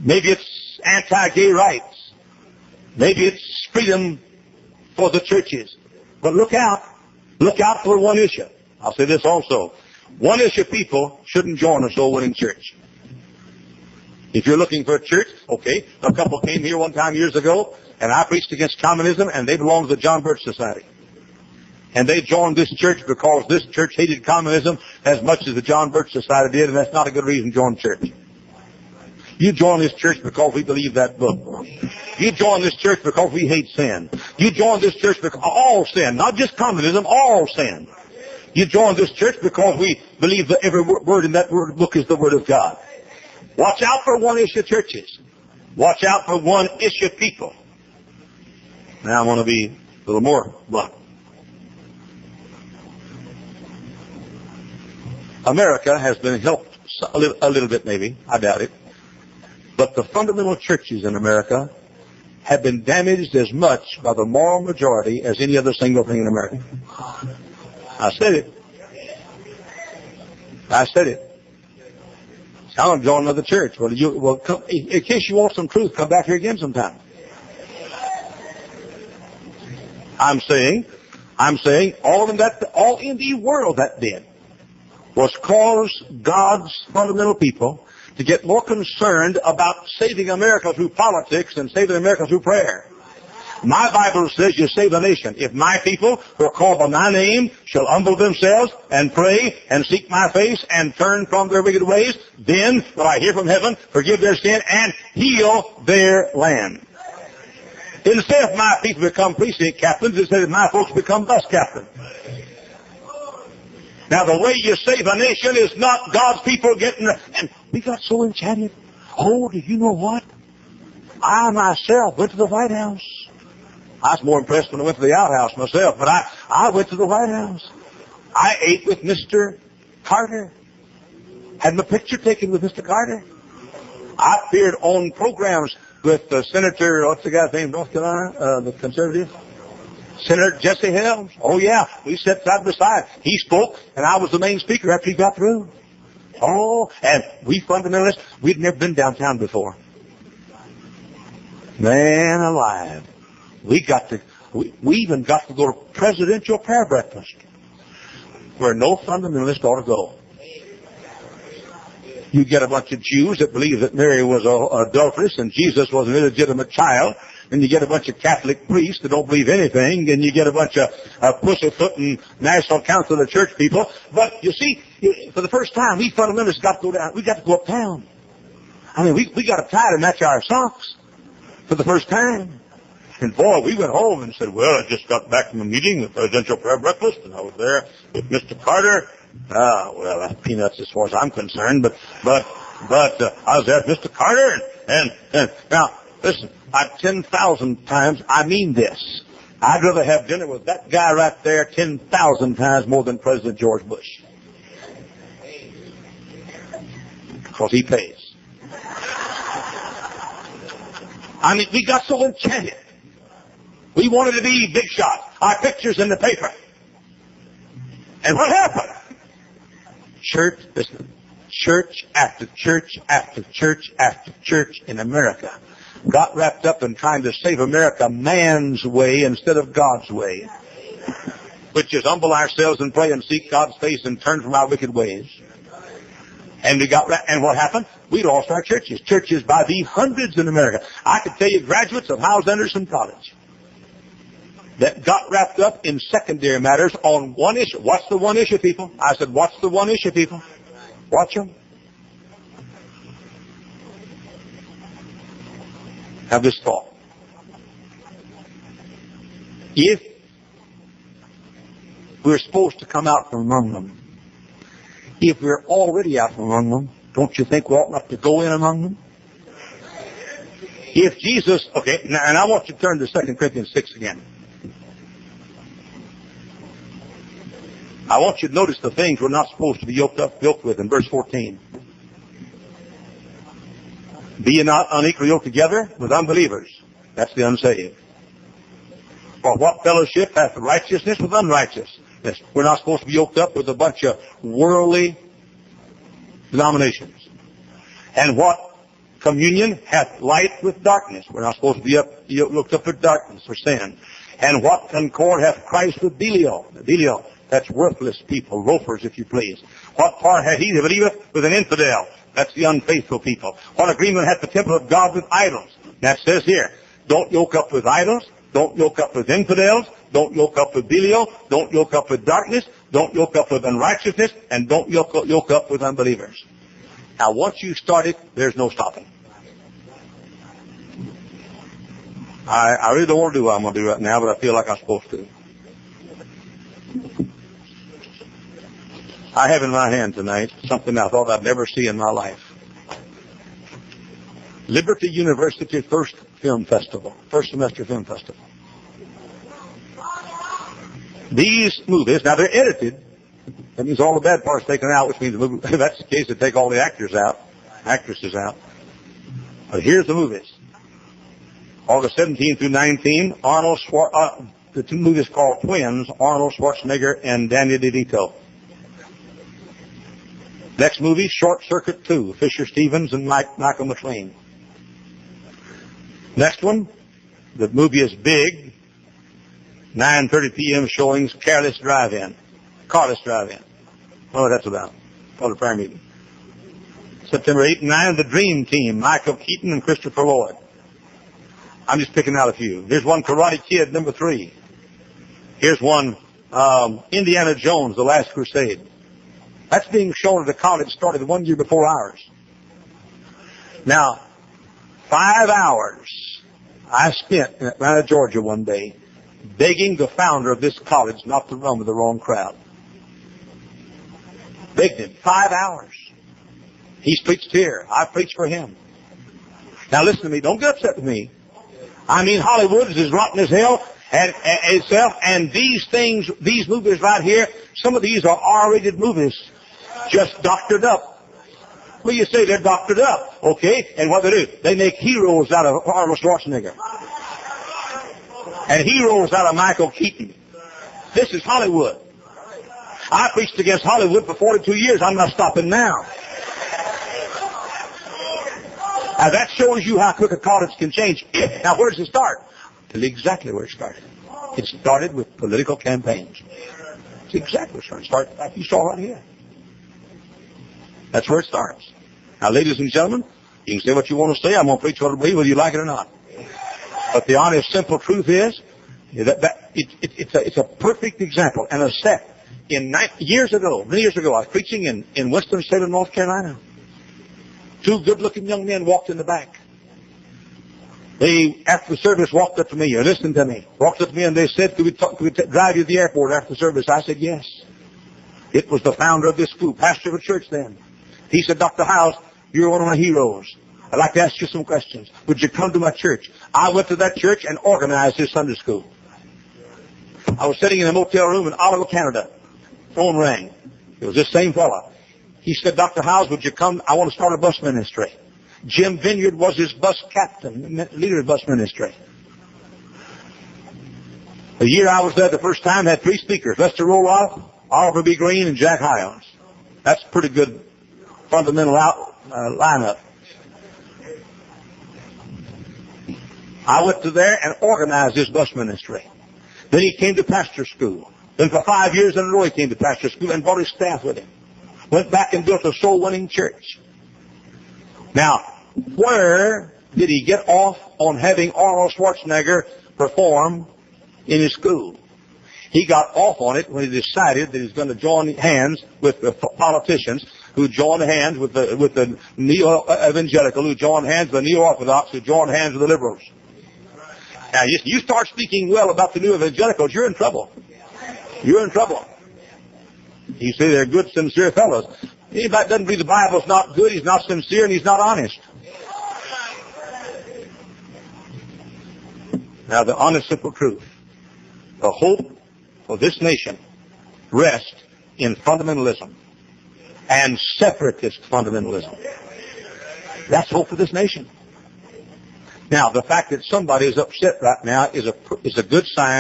Maybe it's anti-gay rights. Maybe it's freedom for the churches. But look out. Look out for one issue. I'll say this also. One issue people shouldn't join a soul-winning church. If you're looking for a church, okay, a couple came here one time years ago, and I preached against communism, and they belonged to the John Birch Society. And they joined this church because this church hated communism as much as the John Birch Society did, and that's not a good reason to join church. You join this church because we believe that book. You join this church because we hate sin. You join this church because all sin, not just communism, all sin. You join this church because we believe that every word in that book is the Word of God. Watch out for one-issue churches. Watch out for one-issue people. Now I want to be a little more blunt. America has been helped a little bit, maybe. I doubt it. But the fundamental churches in America have been damaged as much by the moral majority as any other single thing in America. I said it. I said it. I'm going to join another church. Well, in case you want some truth, come back here again sometime. I'm saying, all in the world that did was cause God's fundamental people to get more concerned about saving America through politics than saving America through prayer. My Bible says you save a nation. If my people who are called by my name shall humble themselves and pray and seek my face and turn from their wicked ways, then will I hear from heaven, forgive their sin, and heal their land. Instead of my people become precinct captains, it says my folks become bus captains. Now the way you save a nation is not God's people getting... And we got so enchanted. Oh, do you know what? I myself went to the White House. I was more impressed when I went to the outhouse myself, but I went to the White House. I ate with Mr. Carter. Had my picture taken with Mr. Carter. I appeared on programs with Senator, what's the guy's name, North Carolina, the conservative? Senator Jesse Helms. Oh, yeah. We sat side by side. He spoke, and I was the main speaker after he got through. Oh, and we fundamentalists, we'd never been downtown before. Man alive. We even got to go to presidential prayer breakfast, where no fundamentalist ought to go. You get a bunch of Jews that believe that Mary was an adulteress and Jesus was an illegitimate child. And you get a bunch of Catholic priests that don't believe anything. And you get a bunch of pussyfooting National Council of the Church people. But you see, for the first time, we fundamentalists got to go down. We got to go uptown. I mean, we got a tie to match our socks for the first time. And boy, we went home and said, well, I just got back from a meeting, the presidential prayer breakfast, and I was there with Mr. Carter. Well, that's peanuts as far as I'm concerned, but I was there with Mr. Carter, and now, listen, 10,000 times, I mean this. I'd rather have dinner with that guy right there 10,000 times more than President George Bush. Because he pays. I mean, we got so enchanted. We wanted to be big shots. Our pictures in the paper. And what happened? Church after church after church after church in America got wrapped up in trying to save America man's way instead of God's way, which is humble ourselves and pray and seek God's face and turn from our wicked ways. And and what happened? We lost our churches. Churches by the hundreds in America. I could tell you graduates of Hyles-A College that got wrapped up in secondary matters on one issue. What's the one issue, people? I said, what's the one issue, people? Watch them. Have this thought. If we're supposed to come out from among them, if we're already out from among them, don't you think we ought not to go in among them? If Jesus, okay, and I want you to turn to 2 Corinthians 6 again. I want you to notice the things we're not supposed to be yoked with in verse 14. Be ye not unequally yoked together with unbelievers. That's the unsaved. For what fellowship hath righteousness with unrighteousness? We're not supposed to be yoked up with a bunch of worldly denominations. And what communion hath light with darkness. We're not supposed to be looked up at darkness for sin. And what concord hath Christ with Belial? Belial, that's worthless people, loafers, if you please. What part hath he that believeth with an infidel? That's the unfaithful people. What agreement hath the temple of God with idols? That says here, don't yoke up with idols, don't yoke up with infidels, don't yoke up with Belial, don't yoke up with darkness, don't yoke up with unrighteousness, and don't yoke up with unbelievers. Now, once you start it, there's no stopping. I really don't want to do what I'm going to do right now, but I feel like I'm supposed to. I have in my hand tonight something I thought I'd never see in my life. Liberty University First Semester Film Festival. These movies, now they're edited. That means all the bad parts taken out, which means the movie, if that's the case, they take all the actresses out. But here's the movies. August 17 through 19, the two movies called Twins, Arnold Schwarzenegger and Danny DeVito. Next movie, Short Circuit 2, Fisher Stevens and Michael McLean. Next one, the movie is big, 9:30 p.m. showings, Careless Drive-In. Oh, that's about. Called a prayer meeting. September 8 and 9, The Dream Team, Michael Keaton and Christopher Lloyd. I'm just picking out a few. Here's one, Karate Kid, number 3. Here's one, Indiana Jones, The Last Crusade. That's being shown at a college started 1 year before ours. Now, 5 hours I spent in Atlanta, Georgia one day begging the founder of this college not to run with the wrong crowd. Begged him. 5 hours. He's preached here. I preached for him. Now listen to me. Don't get upset with me. I mean, Hollywood is as rotten as hell itself, and these movies right here, some of these are R-rated movies, just doctored up. Well, you say they're doctored up, okay? And what they do, they make heroes out of Arnold Schwarzenegger and heroes out of Michael Keaton. This is Hollywood. I preached against Hollywood for 42 years. I'm not stopping now. Now that shows you how quick a college can change. Now where does it start? Tell you exactly where it started. It started with political campaigns. It's exactly where it started. Like you saw right here. That's where it starts. Now, ladies and gentlemen, you can say what you want to say. I'm going to preach what I believe, whether you like it or not. But the honest, simple truth is that it's a perfect example and a set. Many years ago, I was preaching in Winston-Salem, North Carolina. 2 good-looking young men walked in the back. They, after the service, walked up to me, or listened to me, walked up to me and they said, could we drive you to the airport after the service? I said, yes. It was the founder of this school, pastor of a church then. He said, Dr. Hyles, you're one of my heroes. I'd like to ask you some questions. Would you come to my church? I went to that church and organized his Sunday school. I was sitting in a motel room in Ottawa, Canada. Phone rang. It was this same fella. He said, Dr. Hyles, would you come? I want to start a bus ministry. Jim Vineyard was his bus captain, leader of bus ministry. The year I was there the first time, had 3 speakers, Lester Roloff, Oliver B. Green, and Jack Hyles. That's a pretty good fundamental lineup. I went to there and organized his bus ministry. Then he came to pastor school. Then for 5 years in a row he came to pastor school and brought his staff with him. Went back and built a soul-winning church. Now, where did he get off on having Arnold Schwarzenegger perform in his school? He got off on it when he decided that he was going to join hands with the politicians who joined hands with the neo-evangelical, who joined hands with the neo-orthodox, who joined hands with the liberals. Now, you start speaking well about the new evangelicals, you're in trouble. You're in trouble. You say they're good, sincere fellows. Anybody that doesn't believe the Bible is not good, he's not sincere, and he's not honest. Now, the honest, simple truth. The hope for this nation rests in fundamentalism and separatist fundamentalism. That's hope for this nation. Now, the fact that somebody is upset right now is a good sign.